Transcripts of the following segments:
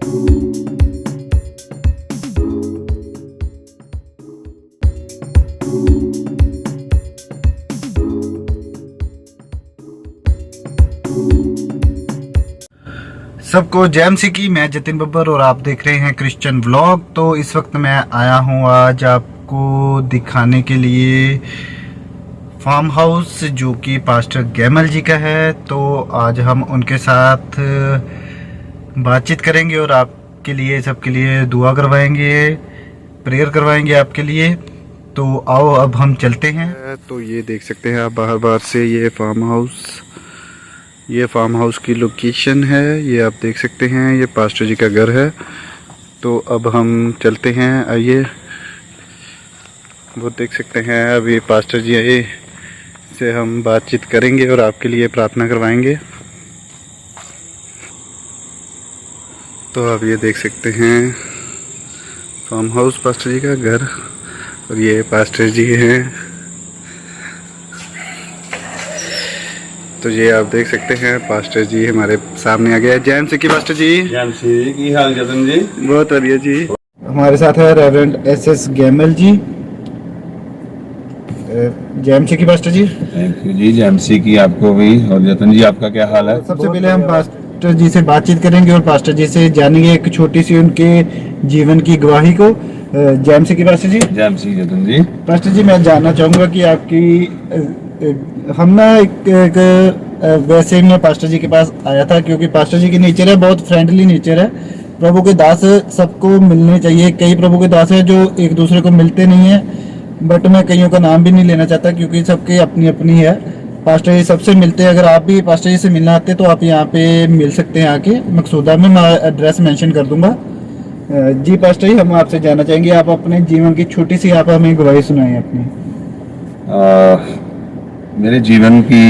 सबको जय मसीह की। मैं जतिन बब्बर और आप देख रहे हैं क्रिश्चियन व्लॉग। तो इस वक्त मैं आया हूँ आज आपको दिखाने के लिए फार्म हाउस जो कि पास्टर गैमल जी का है। तो आज हम उनके साथ बातचीत करेंगे और आपके लिए सबके लिए दुआ करवाएंगे, प्रेयर करवाएंगे आपके लिए। तो आओ अब हम चलते हैं। तो ये देख सकते हैं आप बाहर से ये फार्म हाउस की लोकेशन है। ये आप देख सकते हैं, ये पास्टर जी का घर है। तो अब हम चलते हैं, आइए। वो देख सकते हैं अब ये पास्टर जी आए, से हम बातचीत करेंगे और आपके लिए प्रार्थना करवाएंगे। तो आप ये देख सकते हैं फार्म हाउस पास्टर जी का घर, और ये पास्टर जी हैं। तो ये आप देख सकते हैं पास्टर जी हमारे सामने आ गया है। जय मसीह की पास्टर जी। जय मसीह की हाल जतन जी। बहुत बढ़िया जी। हमारे साथ है रेवरेंड एस गैमल जी। जय मसीह की पास्टर जी। थैंक यू जी। जय मसीह की आपको भी। और जतन जी आपका क्या हाल है? सबसे पहले हम पास्टर जी से बातचीत करेंगे और पास्टर जी से जानेंगे एक छोटी सी उनके जीवन की गवाही को। जय मसीह की पास्टर जी। जय मसीह जतन जी। पास्टर जी, मैं जानना चाहूँगा कि आपकी हम ना एक वैसे मैं पास्टर जी के पास आया था क्योंकि पास्टर जी की नेचर है, बहुत फ्रेंडली नेचर है। प्रभु के दास सबको मिलने चाहिए। कई प्रभु के दास है जो एक दूसरे को मिलते नहीं है, बट मैं कईयों का नाम भी नहीं लेना चाहता क्योंकि सबके अपनी अपनी है। पास्टर जी सबसे मिलते हैं। अगर आप भी पास्टर जी से मिलना आते तो आप यहाँ पे मिल सकते हैं आके। मकसूदा में मैं एड्रेस मेंशन कर दूंगा। जी पास्टर जी, हम आपसे जानना चाहेंगे, आप अपने जीवन की छोटी सी आप हमें गवाही सुनाएं अपनी। मेरे जीवन की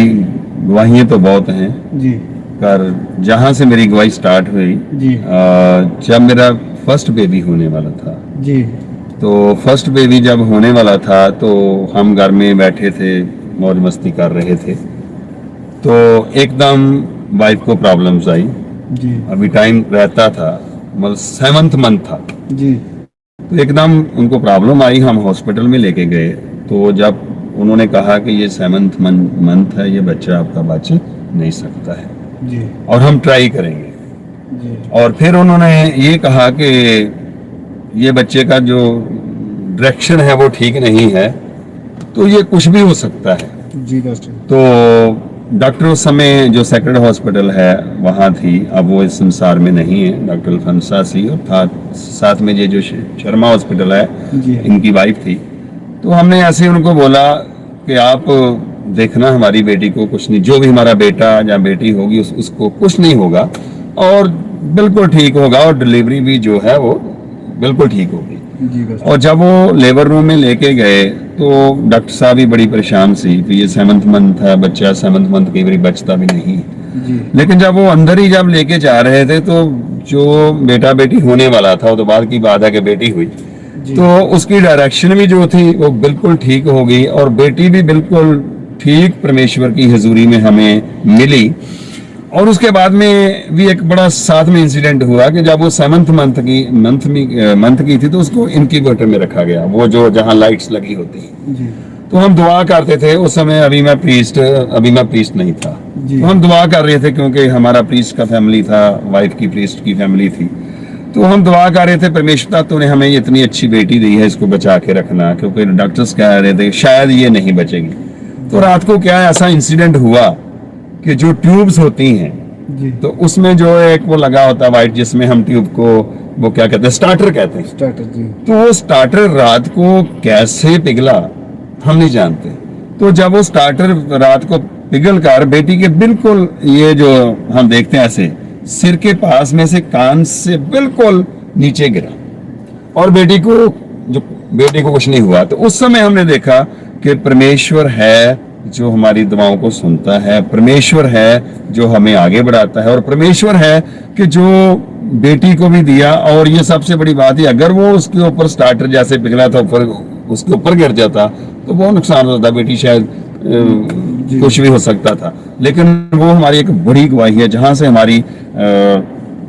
गवाहियाँ तो बहुत हैं जी, पर जहाँ से मेरी गवाही स्टार्ट हुई जी, जब मेरा फर्स्ट बेबी होने वाला था। जी, तो फर्स्ट बेबी जब होने वाला था तो हम घर में बैठे थे, मौज मस्ती कर रहे थे। तो एकदम वाइफ को प्रॉब्लम्स आई। जी, अभी टाइम रहता था, मतलब 7th मंथ था। जी, तो एकदम उनको प्रॉब्लम आई। हम हॉस्पिटल में लेके गए तो जब उन्होंने कहा कि ये 7th मंथ है, ये बच्चा आपका बच नहीं सकता है जी, और हम ट्राई करेंगे। जी, और फिर उन्होंने ये कहा कि ये बच्चे का जो डायरेक्शन है वो ठीक नहीं है, तो ये कुछ भी हो सकता है। जी पास्टर। तो डॉक्टर उस समय जो सेक्रेड हॉस्पिटल है वहाँ थी, अब वो इस संसार में नहीं है। डॉक्टर फंसा सी और था साथ में ये जो शर्मा हॉस्पिटल है, जी, इनकी वाइफ थी। तो हमने ऐसे उनको बोला कि आप देखना हमारी बेटी को कुछ नहीं, जो भी हमारा बेटा या बेटी होगी उसको कुछ नहीं होगा और बिल्कुल ठीक होगा, और डिलीवरी भी जो है वो बिल्कुल ठीक होगी। जी पास्टर। और जब वो लेबर रूम में लेके गए तो डॉक्टर साहब भी बड़ी परेशान सी कि ये 7th मंथ है, बच्चा 7th मंथ कई बार बचता भी नहीं। जी, लेकिन जब वो अंदर ही जब लेके जा रहे थे तो जो बेटा बेटी होने वाला था, वो तो बाद की बात है कि बेटी हुई, जी, तो उसकी डायरेक्शन भी जो थी वो बिल्कुल ठीक हो गई और बेटी भी बिल्कुल ठीक परमेश्वर की हजूरी में हमें मिली। और उसके बाद में भी एक बड़ा साथ में इंसिडेंट हुआ कि जब वो 7th मंथ की थी तो उसको इनक्यूबेटर में रखा गया, वो जो जहाँ लाइट्स लगी होती हैं। जी, तो हम दुआ करते थे उस समय। अभी मैं प्रीस्ट नहीं था। जी, तो हम दुआ कर रहे थे क्योंकि हमारा प्रीस्ट का फैमिली था, वाइफ की प्रीस्ट की फैमिली थी। तो हम दुआ कर रहे थे, परमेश्वर तूने हमें इतनी अच्छी बेटी दी है, इसको बचा के रखना, क्योंकि डॉक्टर्स कह रहे थे शायद ये नहीं बचेगी। तो रात को क्या ऐसा इंसिडेंट हुआ कि जो ट्यूब्स होती हैं, जी, तो उसमें जो एक वो लगा होता है वाइट, जिसमें हम ट्यूब को वो क्या कहते हैं, स्टार्टर कहते हैं। स्टार्टर। जी, तो वो स्टार्टर रात को कैसे पिघला हम नहीं जानते। तो जब वो स्टार्टर रात को पिघल कर बेटी के बिल्कुल, ये जो हम देखते हैं ऐसे सिर के पास में से कान से बिल्कुल नीचे गिरा और बेटी को कुछ नहीं हुआ। तो उस समय हमने देखा कि परमेश्वर है जो हमारी दुआओं को सुनता है, परमेश्वर है जो हमें आगे बढ़ाता है, और परमेश्वर है कि जो बेटी को भी दिया। और ये सबसे बड़ी बात है, अगर वो उसके ऊपर स्टार्टर जैसे पिघला था, ऊपर उसके ऊपर गिर जाता तो बहुत नुकसान होता, बेटी शायद कुछ भी हो सकता था। लेकिन वो हमारी एक बड़ी गवाही है, जहां से हमारी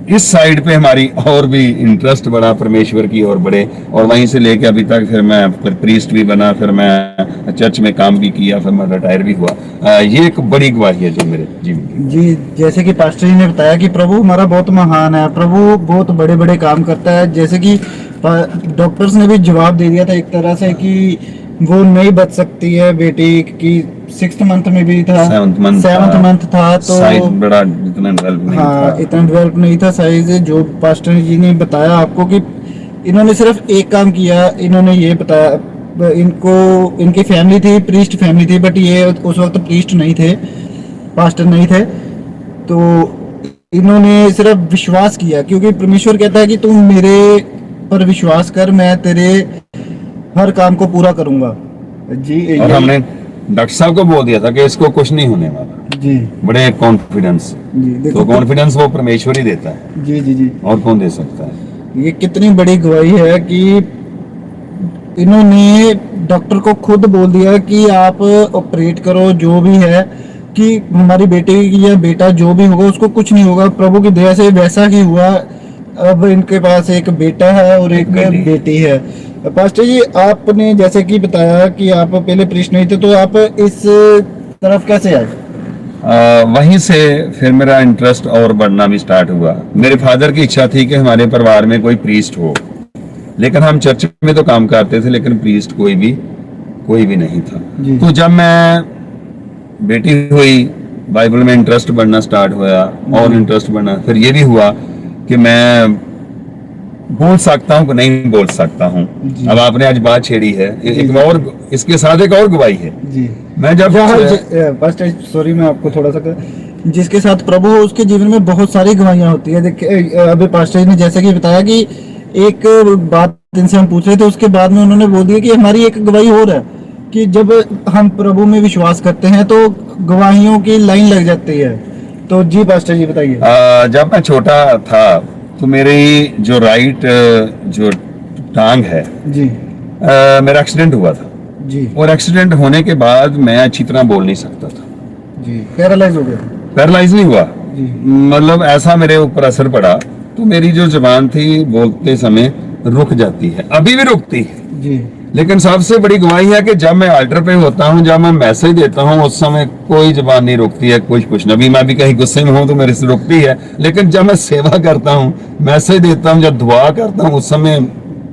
इस साइड पे हमारी और भी इंटरेस्ट बढ़ा परमेश्वर की ओर बढ़े, और वहीं से लेके अभी तक फिर मैं प्रीस्ट भी बना, फिर मैं चर्च में काम भी किया, फिर मैं रिटायर भी हुआ। ये एक बड़ी गवाही है जो मेरे जीवन की। जी, जैसे कि पास्टर जी ने बताया कि प्रभु हमारा बहुत महान है, प्रभु बहुत बड़े बड़े काम करता है। जैसे कि डॉक्टर्स ने भी जवाब दे दिया था एक तरह से कि वो नहीं बच सकती है बेटी की, 6th मंथ में भी था, 7th मंथ था तो साइज बड़ा इतना डेवलप नहीं हाँ था। इतना डेवलप नहीं था साइज। जो पास्टर जी ने बताया आपको कि इन्होंने सिर्फ एक काम किया, इन्होंने ये बताया, इनको इनकी फैमिली थी, प्रीस्ट फैमिली थी, बट ये उस वक्त प्रीस्ट नहीं थे, पास्टर नहीं थे। तो इन्होंने सिर्फ विश्वास किया, क्योंकि परमेश्वर कहता है कि तुम मेरे पर विश्वास कर, मैं तेरे हर काम को पूरा करूंगा। जी और हमने डॉक्टर साहब को बोल दिया था कि इसको कुछ नहीं होने वाला, जी बड़े कॉन्फिडेंस। जी तो देखो कॉन्फिडेंस वो परमेश्वर ही देता है, जी जी जी, और कौन दे सकता है। ये कितनी बड़ी गवाही है कि इन्होंने डॉक्टर को खुद बोल दिया कि आप ऑपरेट करो, जो भी है, कि हमारी बेटी या बेटा जो भी होगा उसको कुछ नहीं होगा। प्रभु की दया से वैसा ही हुआ। अब इनके पास एक बेटा है और एक बेटी है। पास्टर जी, आपने जैसे कि बताया कि आप पहले प्रीस्ट नहीं थे, तो आप इस तरफ कैसे आए? वहीं से फिर मेरा इंटरेस्ट और बढ़ना भी स्टार्ट हुआ। मेरे फादर की इच्छा थी कि हमारे परिवार में कोई प्रीस्ट हो, लेकिन हम चर्च में तो काम करते थे, लेकिन प्रीस्ट कोई भी नहीं था। जी। तो जब मैं बेटी हुई, बाइबल में इंटरेस्ट बढ़ना स्टार्ट हुआ, और इंटरेस्ट बढ़ना, फिर ये भी हुआ कि मैं बोल सकता हूँ कि नहीं बोल सकता हूँ। जी। अब आपने आज बात छेड़ी है, एक और इसके साथ एक और गवाही है। जी, मैं जब पास्टर सॉरी, मैं आपको थोड़ा सा जिसके साथ प्रभु हो उसके जीवन में बहुत सारी गवाहियां होती है। देखिए अभी पास्टर जी ने जैसे कि बताया कि एक बात इनसे हम पूछ रहे थे, उसके बाद में उन्होंने बोल दिया कि हमारी एक गवाही और है कि जब हम प्रभु में विश्वास करते हैं तो गवाहियों की लाइन लग जाती है। तो जी पास्टर जी बताइए। जब मैं छोटा था तो मेरी जो राइट जो टांग है, जी मेरा एक्सीडेंट हुआ था, जी और एक्सीडेंट होने के बाद मैं अच्छी तरह बोल नहीं सकता था। जी, पैरालाइज हो गया। पैरालाइज नहीं हुआ, जी मतलब ऐसा मेरे ऊपर असर पड़ा, तो मेरी जो जुबान थी बोलते समय रुक जाती है, अभी भी रुकती है। जी लेकिन सबसे बड़ी गवाही है कि जब मैं अल्टर पे होता हूँ, जब मैं मैसेज देता हूँ, उस समय कोई जुबान नहीं रुकती है, कुछ नबी मैं भी कहीं गुस्से में हूँ तो मेरे से रुकती है। लेकिन जब मैं सेवा करता हूँ, मैसेज देता हूँ, जब दुआ करता हूँ, उस समय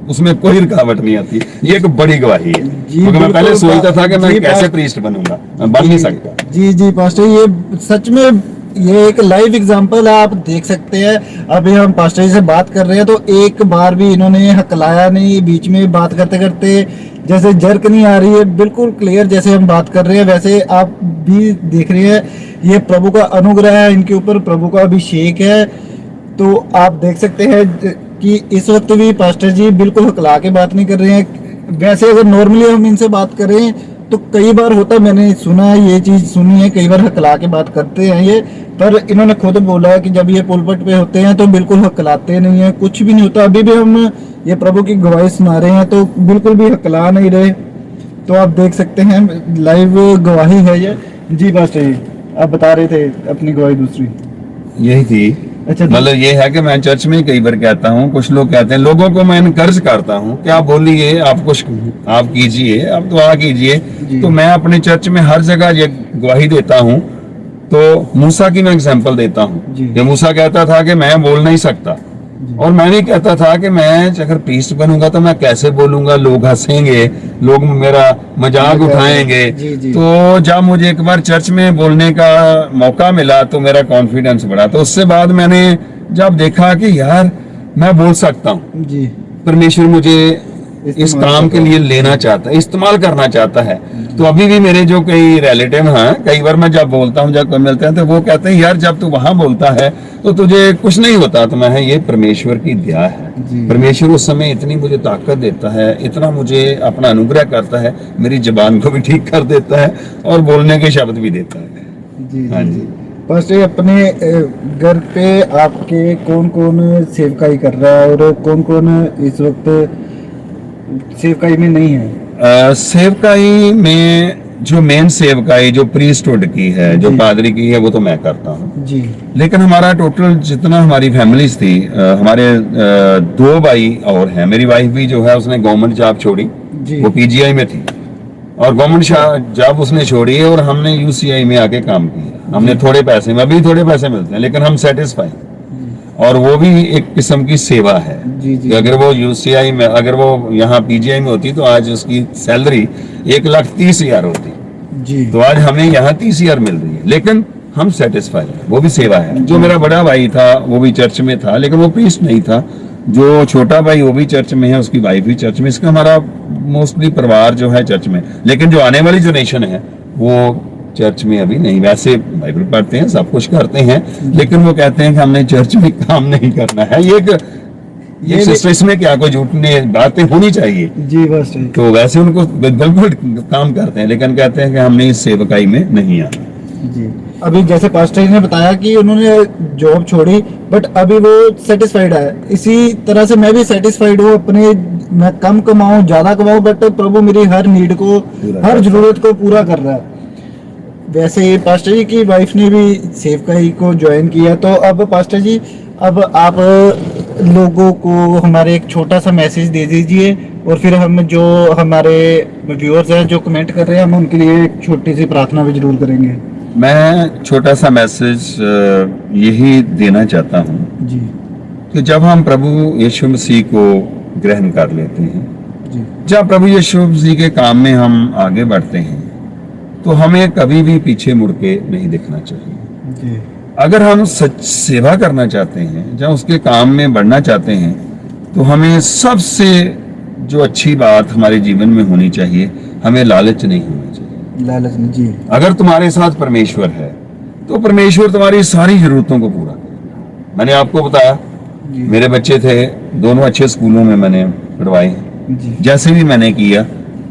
उसमें कोई रुकावट नहीं आती। ये एक बड़ी गवाही है, क्योंकि मैं पहले सोचता था कि मैं कैसे प्रीस्ट बनूंगा, मैं बन नहीं सकता। जी जी पास्टर, ये सच में ये एक लाइव एग्जांपल है, आप देख सकते हैं। अभी हम पास्टर जी से बात कर रहे हैं तो एक बार भी इन्होंने हकलाया नहीं, बीच में बात करते करते जैसे जर्क नहीं आ रही है, बिल्कुल क्लियर जैसे हम बात कर रहे हैं वैसे आप भी देख रहे हैं। ये प्रभु का अनुग्रह है इनके ऊपर, प्रभु का अभिषेक है। तो आप देख सकते हैं कि इस वक्त भी पास्टर जी बिल्कुल हकला के बात नहीं कर रहे हैं। वैसे अगर नॉर्मली हम इनसे बात करें तो कई बार होता, मैंने सुना है, ये चीज सुनी है, कई बार हकला के बात करते हैं ये, पर इन्होंने खुद बोला है कि जब ये पुलपट पे होते हैं तो बिल्कुल हकलाते नहीं है, कुछ भी नहीं होता। अभी भी हम ये प्रभु की गवाही सुना रहे हैं तो बिल्कुल भी हकला नहीं रहे। तो आप देख सकते हैं लाइव गवाही है ये। जी पास्टर जी, आप बता रहे थे अपनी गवाही दूसरी। यही थी, अच्छा, मतलब ये है कि मैं चर्च में कई बार कहता हूँ, कुछ लोग कहते हैं, लोगों को मैं इनकर्ज करता हूँ कि आप बोलिए, आप कुछ आप कीजिए, आप दुआ कीजिए। तो मैं अपने चर्च में हर जगह ये गवाही देता हूँ। तो मूसा की मैं एग्जांपल देता हूँ कि मूसा कहता था कि मैं बोल नहीं सकता, और मैं भी कहता था कि मैं अगर प्रीस्ट बनूंगा तो मैं कैसे बोलूंगा, लोग हंसेंगे, लोग मेरा मजाक उठाएंगे। तो जब मुझे एक बार चर्च में बोलने का मौका मिला तो मेरा कॉन्फिडेंस बढ़ा। तो उससे बाद मैंने जब देखा कि यार मैं बोल सकता हूँ, परमेश्वर मुझे इस काम के लिए लेना चाहता है, इस्तेमाल करना चाहता है। तो अभी भी मेरे जो कई रिलेटिव हैं, कई बार मैं जब बोलता हूँ, जब कोई मिलते हैं तो वो कहते हैं यार जब तू वहां बोलता है तो तुझे कुछ नहीं होता। तो मैं ये परमेश्वर की दया है। परमेश्वर उस समय इतनी मुझे ताकत देता है, इतना मुझे अपना अनुग्रह करता है, मेरी जुबान को भी ठीक कर देता है और बोलने के शब्द भी देता है। हाँ जी पास्टर, अपने घर पे आपके कौन कौन सेवकाई कर रहा है और कौन कौन इस वक्त सेवकाई में नहीं है? सेवकाई में जो मेन सेवकाई जो प्रीस्टहुड की है, जो पादरी की है, वो तो मैं करता हूँ जी लेकिन हमारा टोटल जितना हमारी फैमिलीज थी, हमारे 2 भाई और हैं। मेरी वाइफ भी जो है उसने गवर्नमेंट जॉब छोड़ी, जी वो पीजीआई में थी, और गवर्नमेंट जॉब उसने छोड़ी और हमने यूसीआई में आके काम किया। हमने थोड़े पैसे में, अभी थोड़े पैसे मिलते हैं लेकिन हम सेटिस्फाई, और वो भी एक किस्म की सेवा है जी जी कि अगर वो यूसीआई में, अगर वो यहाँ पीजीआई में होती तो आज उसकी सैलरी 1,30,000 होती, जी तो आज हमें यहाँ 30,000 मिल रही है, लेकिन हम सेटिस्फाई हैं। वो भी सेवा है। जो मेरा बड़ा भाई था वो भी चर्च में था लेकिन वो प्रीस्ट नहीं था। जो छोटा भाई वो भी चर्च में है, उसकी वाइफ भी चर्च में, इसका हमारा मोस्टली परिवार जो है चर्च में। लेकिन जो आने वाली जनरेशन है वो चर्च में अभी नहीं, वैसे बाइबल पढ़ते हैं, सब कुछ करते हैं, लेकिन वो कहते हैं कि हमने चर्च में काम नहीं करना है। ये सिस्टर, इसमें क्या कोई झूठने बातें होनी चाहिए जी बस ठीक। तो वैसे उनको बिल्कुल काम करते हैं लेकिन कहते हैं कि हमने इस सेवकाई में नहीं आना। जी अभी जैसे पास्टर जी ने बताया कि उन्होंने जॉब छोड़ी बट अभी वो सेटिस्फाइड है, इसी तरह से मैं भी सेटिस्फाइड हूँ अपने, मैं कम कमाऊं ज्यादा कमाऊं बट प्रभु मेरी हर नीड को, हर जरूरत को पूरा कर रहा है। वैसे पास्टर जी की वाइफ ने भी सेवकाई को ज्वाइन किया, तो अब पास्टर जी अब आप लोगों को हमारे एक छोटा सा मैसेज दे दीजिए और फिर हम जो हमारे व्यूअर्स हैं जो कमेंट कर रहे हैं हम उनके लिए एक छोटी सी प्रार्थना भी जरूर करेंगे। मैं छोटा सा मैसेज यही देना चाहता हूँ जी कि जब हम प्रभु यीशु मसीह को ग्रहण कर लेते हैं, जी जब प्रभु यीशु मसीह के काम में हम आगे बढ़ते हैं तो हमें कभी भी पीछे मुड़ के नहीं देखना चाहिए। जी अगर हम सच सेवा करना चाहते हैं, जब उसके काम में बढ़ना चाहते हैं, तो हमें सबसे जो अच्छी बात हमारे जीवन में होनी चाहिए, हमें लालच नहीं होना चाहिए। लालच नहीं जी। अगर तुम्हारे साथ परमेश्वर है तो परमेश्वर तुम्हारी सारी जरूरतों को पूरा करेगा। मैंने आपको बताया जी मेरे बच्चे थे, दोनों अच्छे स्कूलों में मैंने पढ़वाए, जी जैसे भी मैंने किया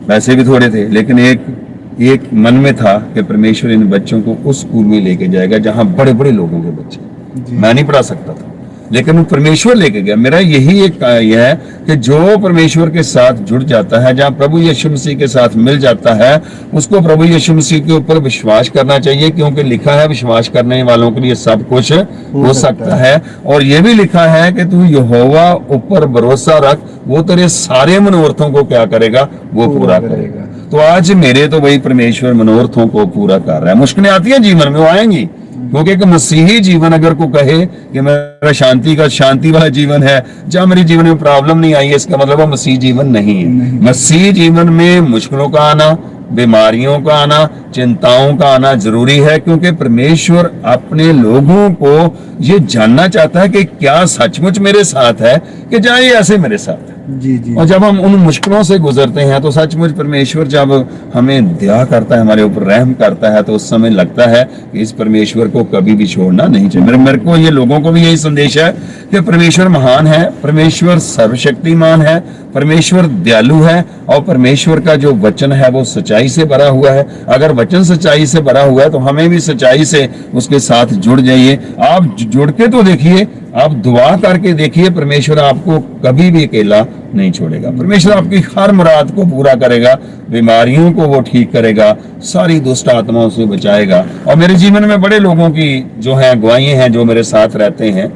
वैसे भी थोड़े थे, लेकिन एक मन में था कि परमेश्वर इन बच्चों को उस स्कूल में लेके जाएगा जहां बड़े बड़े लोगों के बच्चे, जी मैं नहीं पढ़ा सकता था लेकिन वो परमेश्वर लेके गया। मेरा यही एक यह है कि जो परमेश्वर के साथ जुड़ जाता है, जहाँ प्रभु यीशु मसीह के साथ मिल जाता है, उसको प्रभु यीशु मसीह के ऊपर विश्वास करना चाहिए, क्योंकि लिखा है विश्वास करने वालों के लिए सब कुछ हो सकता है। और ये भी लिखा है कि तू यहोवा ऊपर भरोसा रख, वो तेरे सारे मनोरथों को क्या करेगा, वो पूरा करेगा। तो आज मेरे तो वही परमेश्वर मनोरथों को पूरा कर रहा है। मुश्किलें आती हैं जीवन में, वो आएंगी, क्योंकि एक मसीही जीवन अगर को कहे कि मेरा शांति वाला जीवन है, जहाँ मेरे जीवन में प्रॉब्लम नहीं आई है, इसका मतलब वो मसीह जीवन नहीं है। मसीह जीवन में मुश्किलों का आना, बीमारियों का आना, चिंताओं का आना जरूरी है, क्योंकि परमेश्वर अपने लोगों को ये जानना चाहता है कि क्या सचमुच मेरे साथ है कि क्या ये ऐसे मेरे साथ है। जी जी। और जब हम उन मुश्किलों से गुजरते हैं तो सचमुच परमेश्वर जब हमें दया करता है, हमारे ऊपर रहम करता है, तो उस समय लगता है कि इस परमेश्वर को कभी भी छोड़ना नहीं चाहिए। मेरे को ये लोगों को भी यही संदेश है कि परमेश्वर महान है, परमेश्वर सर्वशक्तिमान है, परमेश्वर दयालु है, और परमेश्वर का जो वचन है वो सच्चाई से भरा हुआ है। अगर वचन सच्चाई से भरा हुआ है तो हमें भी सच्चाई से उसके साथ जुड़ जाइए। आप जुड़ के तो देखिए, आप दुआ करके देखिए, परमेश्वर आपको कभी भी अकेला नहीं छोड़ेगा। परमेश्वर आपकी हर मुराद को पूरा करेगा, बीमारियों को वो ठीक करेगा, सारी दुष्ट आत्माओं से बचाएगा। और मेरे जीवन में बड़े लोगों की जो है गवाहियां हैं, जो मेरे साथ रहते हैं,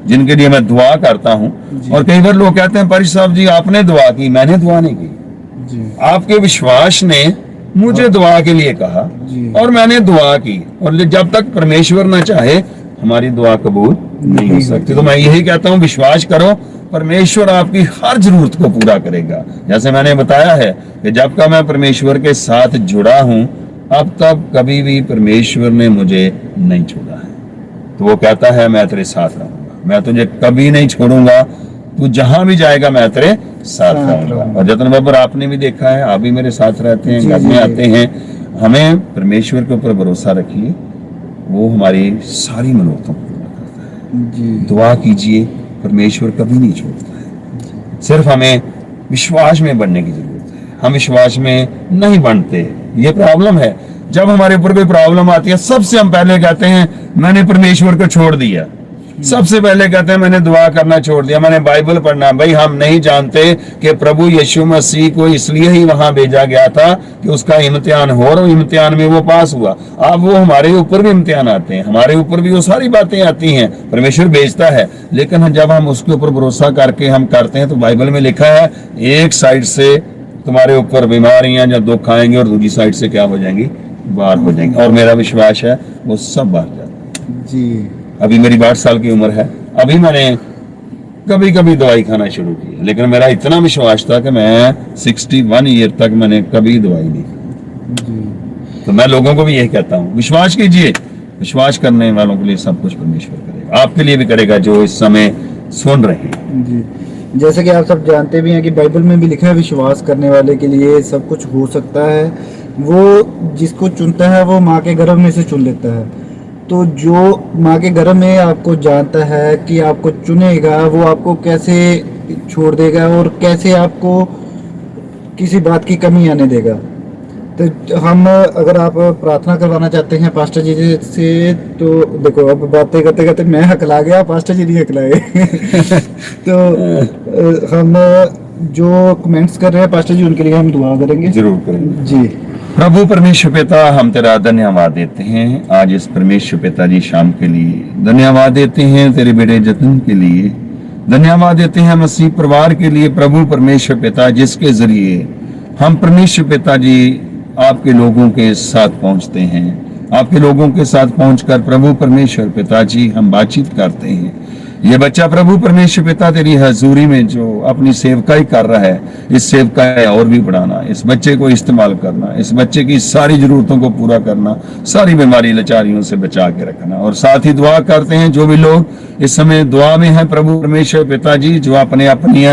जिनके लिए मैं दुआ करता हूं। और कई बार लोग कहते हैं परिश साहब जी आपने दुआ की, मैंने दुआ नहीं की जी। आपके विश्वास ने मुझे दुआ के लिए कहा जी। और मैंने दुआ की, और जब तक परमेश्वर ना चाहे हमारी दुआ कबूल नहीं हो सकती। तो मैं यही कहता हूँ, विश्वास करो, परमेश्वर आपकी हर जरूरत को पूरा करेगा। जैसे मैंने बताया है कि जब का मैं परमेश्वर के साथ जुड़ा हूं, अब तक कभी भी परमेश्वर ने मुझे नहीं छोड़ा है। तो वो कहता है मैं तेरे साथ रहूंगा, मैं तुझे कभी नहीं छोड़ूंगा, तू जहां भी जाएगा मैं तेरे साथ रहूंगा। और जतन बाबर आपने भी देखा है, आप भी मेरे साथ रहते हैं, घर में आते हैं। हमें परमेश्वर के ऊपर भरोसा रखिए, वो हमारी सारी मनोरथों को पूरा करता है जी। दुआ कीजिए, परमेश्वर कभी नहीं छोड़ता है। सिर्फ हमें विश्वास में बढ़ने की जरूरत है। हम विश्वास में नहीं बढ़ते, ये प्रॉब्लम है। जब हमारे ऊपर कोई प्रॉब्लम आती है, सबसे हम पहले कहते हैं मैंने परमेश्वर को छोड़ दिया। सबसे पहले कहते हैं मैंने दुआ करना छोड़ दिया, मैंने बाइबल पढ़ना। भाई हम नहीं जानते कि प्रभु यीशु मसीह को इसलिए ही वहां भेजा गया था कि उसका इम्तिहान हो, और इम्तिहान में वो पास हुआ। अब वो हमारे ऊपर भी इम्तिहान आते हैं, हमारे ऊपर भी वो सारी बातें आती हैं, परमेश्वर भेजता है। लेकिन जब हम उसके ऊपर भरोसा करके हम करते हैं, तो बाइबल में लिखा है एक साइड से तुम्हारे ऊपर बीमारियां या दुख आएंगे और दूसरी साइड से क्या हो जाएंगी, बाहर हो जाएंगी। और मेरा विश्वास है वो सब बाहर जाता है। जी। अभी मेरी 62 साल की उम्र है, अभी मैंने कभी कभी दवाई खाना शुरू की, लेकिन मेरा इतना विश्वास था कि मैं 61 ईयर तक मैंने कभी दवाई नहीं खाई। जी। तो मैं लोगों को भी यही कहता हूँ, विश्वास कीजिए, विश्वास करने वालों के लिए सब कुछ परमेश्वर करेगा, आपके लिए भी करेगा जो इस समय सुन रहे हैं। जी। जैसे कि आप सब जानते भी हैं कि बाइबल में भी लिखा है विश्वास करने वाले के लिए सब कुछ हो सकता है। वो जिसको चुनता है वो माँ के गर्भ में से चुन लेता है। तो जो माँ के गर्भ में आपको जानता है कि आपको चुनेगा, वो आपको कैसे छोड़ देगा और कैसे आपको किसी बात की कमी आने देगा। तो हम अगर आप प्रार्थना करवाना चाहते हैं पास्टर जी से, तो देखो अब बातें करते करते मैं हकला गया, पास्टर जी नहीं हकलाए। तो हम जो कमेंट्स कर रहे हैं पास्टर जी उनके लिए हम दुआ करेंगे। जरूर करेंगे जी। प्रभु परमेश्वर पिता, हम तेरा धन्यवाद देते हैं आज इस परमेश्वर पिता जी शाम के लिए, धन्यवाद देते हैं तेरे बेटे जतन के लिए, धन्यवाद देते हैं मसीह परिवार के लिए प्रभु परमेश्वर पिता, जिसके जरिए हम परमेश्वर पिता जी आपके लोगों के साथ पहुंचते हैं, आपके लोगों के साथ पहुंचकर प्रभु परमेश्वर पिता जी हम बातचीत करते हैं। ये बच्चा प्रभु परमेश्वर पिता तेरी हजूरी में जो अपनी सेवकाई कर रहा है, इस सेवकाई और भी बढ़ाना, इस बच्चे को इस्तेमाल करना, इस बच्चे की सारी जरूरतों को पूरा करना, सारी बीमारी लाचारियों से बचा के रखना। और साथ ही दुआ करते हैं जो भी लोग इस समय दुआ में हैं प्रभु परमेश्वर पिता जी, जो अपने अपनी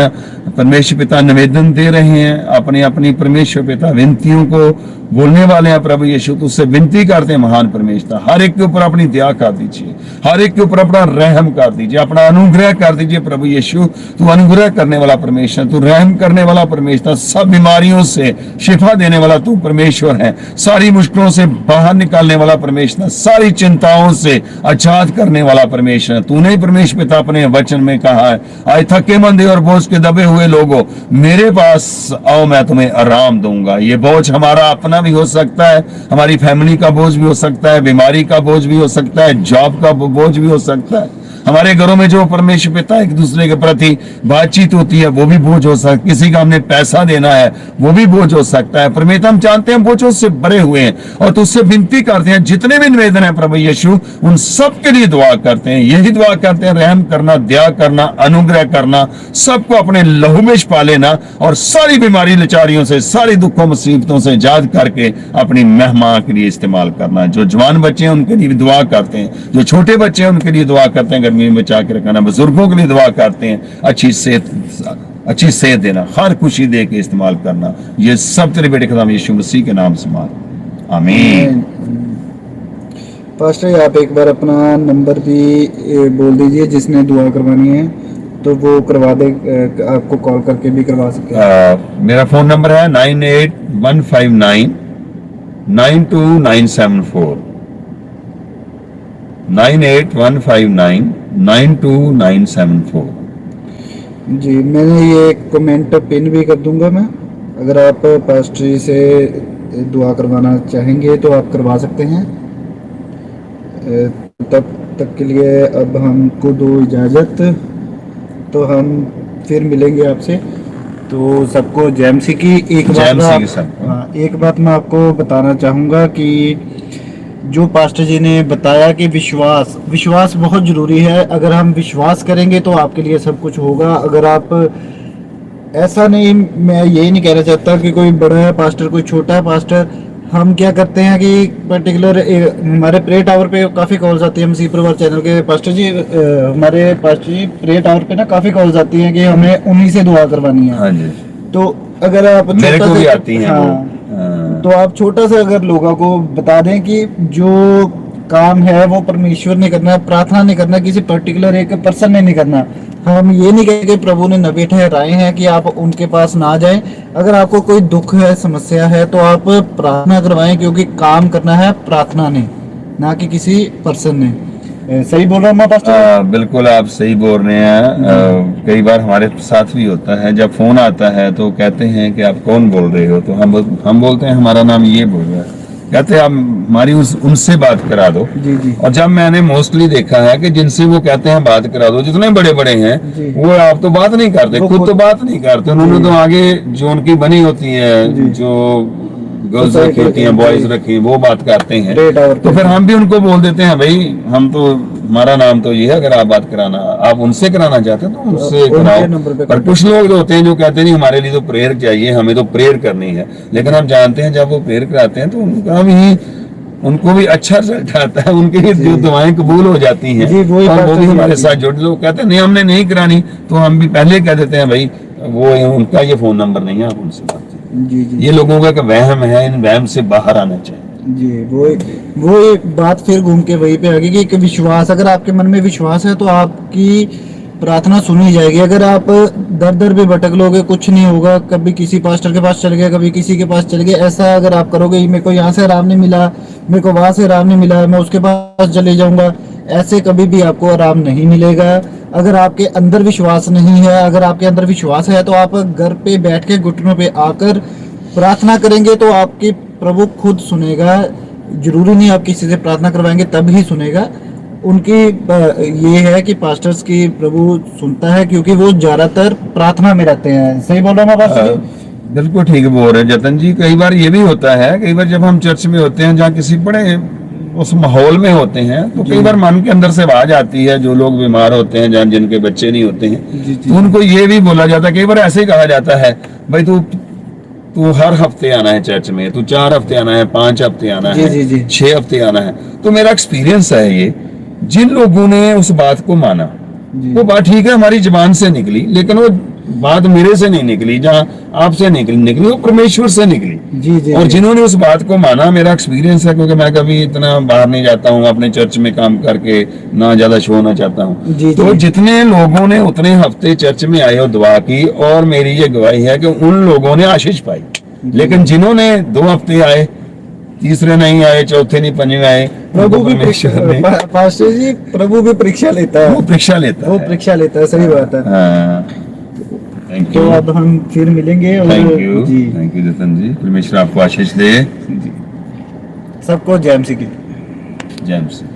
परमेश्वर पिता निवेदन दे रहे हैं, अपनी अपनी परमेश्वर पिता विनतियों को बोलने वाले हैं, प्रभु यीशु तुझसे विनती करते हैं महान परमेश्वर, हर एक के ऊपर अपनी दया कर दीजिए, हर एक के ऊपर अपना रहम कर दीजिए, अपना अनुग्रह कर दीजिए। प्रभु यीशु तू अनुग्रह करने वाला परमेश्वर, तू रहम करने वाला परमेश्वर, सब बीमारियों से शिफा देने वाला तू परमेश्वर है, सारी मुश्किलों से बाहर निकालने वाला परमेश्वर, सारी चिंताओं से आजाद करने वाला परमेश्वर। तूने परमेश्वर पिता अपने वचन में कहा है, आए थके मंदे और बोझ के दबे हुए लोगों मेरे पास आओ, मैं तुम्हें आराम दूंगा। ये बोझ हमारा अपना भी हो सकता है, हमारी फैमिली का बोझ भी हो सकता है, बीमारी का बोझ भी हो सकता है, जॉब का बोझ भी हो सकता है, हमारे घरों में जो परमेश्वर पिता एक दूसरे के प्रति बातचीत होती है वो भी बोझ हो सकता है, किसी का हमने पैसा देना है वो भी बोझ हो सकता है। परमेश्वर हम जानते हैं बोझों से भरे हुए हैं और तुझसे विनती करते हैं, जितने भी निवेदन है प्रभु यीशु उन सब के लिए दुआ करते हैं, यही दुआ करते हैं, रहम करना, दया करना, अनुग्रह करना, सबको अपने लहू में छिपा लेना और सारी बीमारी लाचारियों से, सारी दुखों मुसीबतों से आजाद करके अपनी महिमा के लिए इस्तेमाल करना। जो जवान बच्चे हैं उनके लिए भी दुआ करते हैं, जो छोटे बच्चे हैं उनके लिए दुआ करते हैं, गर्मी में बचा के रखना, बुजुर्गों के लिए दुआ करते हैं, अच्छी सेहत देना, हर खुशी दे के इस्तेमाल करना। ये सब तेरे बेटे खुदा यीशु मसीह के नाम से मांग, आमीन। पास्टर आप एक बार अपना नंबर भी बोल दीजिए, जिसने दुआ करवानी है तो वो करवा दे, आपको कॉल करके भी करवा सकते हैं। मेरा फोन नंबर है 9815992974 9815992974। जी, मैंने ये कमेंट पिन भी कर दूंगा मैं, अगर आप पास्टर जी से दुआ करवाना चाहेंगे तो आप करवा सकते हैं। तब तक के लिए अब हमको दो इजाज़त, तो हम फिर मिलेंगे आपसे। तो सबको जय मसीह की। एक बात मैं आपको बताना चाहूँगा कि जो पास्टर जी ने बताया कि विश्वास बहुत ज़रूरी है। अगर हम विश्वास करेंगे तो आपके लिए सब कुछ होगा। अगर आप ऐसा नहीं, मैं यही नहीं कहना चाहता कि कोई बड़ा है पास्टर, कोई छोटा है पास्टर। हम क्या करते हैं कि पर्टिकुलर हमारे प्रे टावर पे काफ़ी कॉल्स आती है, मसीह परिवार चैनल के पास्टर जी, हमारे पास्टर जी प्रे टावर पे ना काफ़ी कॉल्स आती हैं कि हमें उन्हीं से दुआ करवानी है। हाँ जी। तो अगर आप मेरे को भी आती हैं, हाँ, तो आप छोटा सा अगर लोगों को बता दें कि जो काम है वो परमेश्वर ने करना है, प्रार्थना नहीं करना, किसी पर्टिकुलर एक पर्सन ने नहीं करना। हम ये नहीं कहेंगे प्रभु ने नबी ठहराए हैं कि आप उनके पास ना जाएं। अगर आपको कोई दुख है, समस्या है, तो आप प्रार्थना करवाएं, क्योंकि काम करना है प्रार्थना ने, ना कि किसी पर्सन ने। सही बोल रहा हूँ मैं पास्टर? बिल्कुल आप सही बोल रहे हैं। कई बार हमारे साथ भी होता है, जब फोन आता है तो कहते हैं कि आप कौन बोल रहे हो, तो हम बोलते हैं हमारा नाम ये बोल रहा है, कहते हैं आप हमारी उनसे बात करा दो। जी जी। और जब मैंने मोस्टली देखा है कि जिनसे वो कहते हैं बात करा दो, जितने बड़े बड़े हैं जी। वो आप तो बात नहीं करते, वो खुद तो खुद- बात नहीं करते, उन्होंने तो आगे जो उनकी बनी होती है, जी। जो गर्ल्स Society रखी होती हैं, जी। बॉयज रखी हैं, वो बात करते हैं। Date और तो फिर हम भी उनको बोल देते हैं भाई हम तो, हमारा नाम तो ये है, अगर आप बात कराना, आप उनसे कराना चाहते हैं तो उनसे उनके कराओ। नंबर पे पर कुछ लोग होते हैं जो कहते हैं नहीं हमारे लिए तो प्रेयर चाहिए, हमें तो प्रेयर करनी है, लेकिन हम जानते हैं जब वो प्रेयर कराते हैं तो उनको भी अच्छा रिजल्ट आता है, उनकी जो दुआएं कबूल हो जाती हैं। जी, वही और बात वो तो भी ये हमारे है। साथ जुड़, लोग कहते हैं नहीं हमने नहीं करानी, तो हम भी पहले कह देते हैं भाई वो उनका ये फोन नंबर नहीं है, आप उनसे बात कीजिए। जी जी ये लोगों का एक वहम है, इन वहम से बाहर आना चाहिए। जी। वो एक बात फिर घूम के वहीं पे आ गई कि विश्वास, अगर आपके मन में विश्वास है तो आपकी प्रार्थना सुनी जाएगी। अगर आप दर दर भी भटक लोगे कुछ नहीं होगा, कभी किसी पास्टर के पास चले गए, कभी किसी के पास चले गए, ऐसा अगर आप करोगे मेरे को यहाँ से आराम नहीं मिला, मेरे को वहां से आराम नहीं मिला, मैं उसके पास चले जाऊंगा, ऐसे कभी भी आपको आराम नहीं मिलेगा। अगर आपके अंदर विश्वास नहीं है, अगर आपके अंदर विश्वास है तो आप घर पे बैठ के घुटनों पे आकर प्रार्थना करेंगे तो आपकी प्रभु खुद सुनेगा। जरूरी नहीं आप किसी से प्रार्थना करवाएंगे तब ही सुनेगा। उनकी ये है कि पास्टर्स की प्रभु सुनता है क्योंकि वो ज्यादातर प्रार्थना में रहते हैं। सही बोल रहा हूँ मैं पास्टर जी? बिल्कुल ठीक बोल रहे हैं जतन जी। कई बार ये भी होता है, कई बार जब हम चर्च में होते हैं जहाँ किसी बड़े उस माहौल में होते हैं तो कई बार मन के अंदर से आवाज आती है, जो लोग बीमार होते हैं, जहाँ जिनके बच्चे नहीं होते हैं, जी, जी। तो उनको ये भी बोला जाता है, कई बार ऐसे ही कहा जाता है भाई तू हर हफ्ते आना है चर्च में, तू 4 हफ्ते आना है, 5 हफ्ते आना जी, है, जी, जी। 6 हफ्ते आना है। तो मेरा एक्सपीरियंस है ये, जिन लोगों ने उस बात को माना, जी। वो बात ठीक है हमारी जुबान से निकली, लेकिन वो बात मेरे से नहीं निकली, जहाँ आपसे निकली वो परमेश्वर से निकली। जी जी और जी। जिन्होंने उस बात को माना, मेरा एक्सपीरियंस है, क्योंकि मैं कभी इतना बाहर नहीं जाता हूँ, अपने चर्च में काम करके ना ज्यादा शो होना चाहता हूँ। जी, तो जी। जितने लोगों ने उतने हफ्ते चर्च में आए और दुआ की, और मेरी ये गवाही है कि उन लोगों ने आशीष पाई। लेकिन जिन्होंने 2 हफ्ते आए, तीसरे नहीं आए, चौथे नहीं, पंजवें आए, प्रभु भी परमेश्वर ने पास्टर जी प्रभु भी परीक्षा लेता है। वो परीक्षा लेता वो है। परीक्षा लेता है, सही बात है। थैंक तो यू, अब हम फिर मिलेंगे और थैंक जी यू जतन जी। परमेश्वर आपको आशीष दे। सबको जय मसीह की। जय मसीह।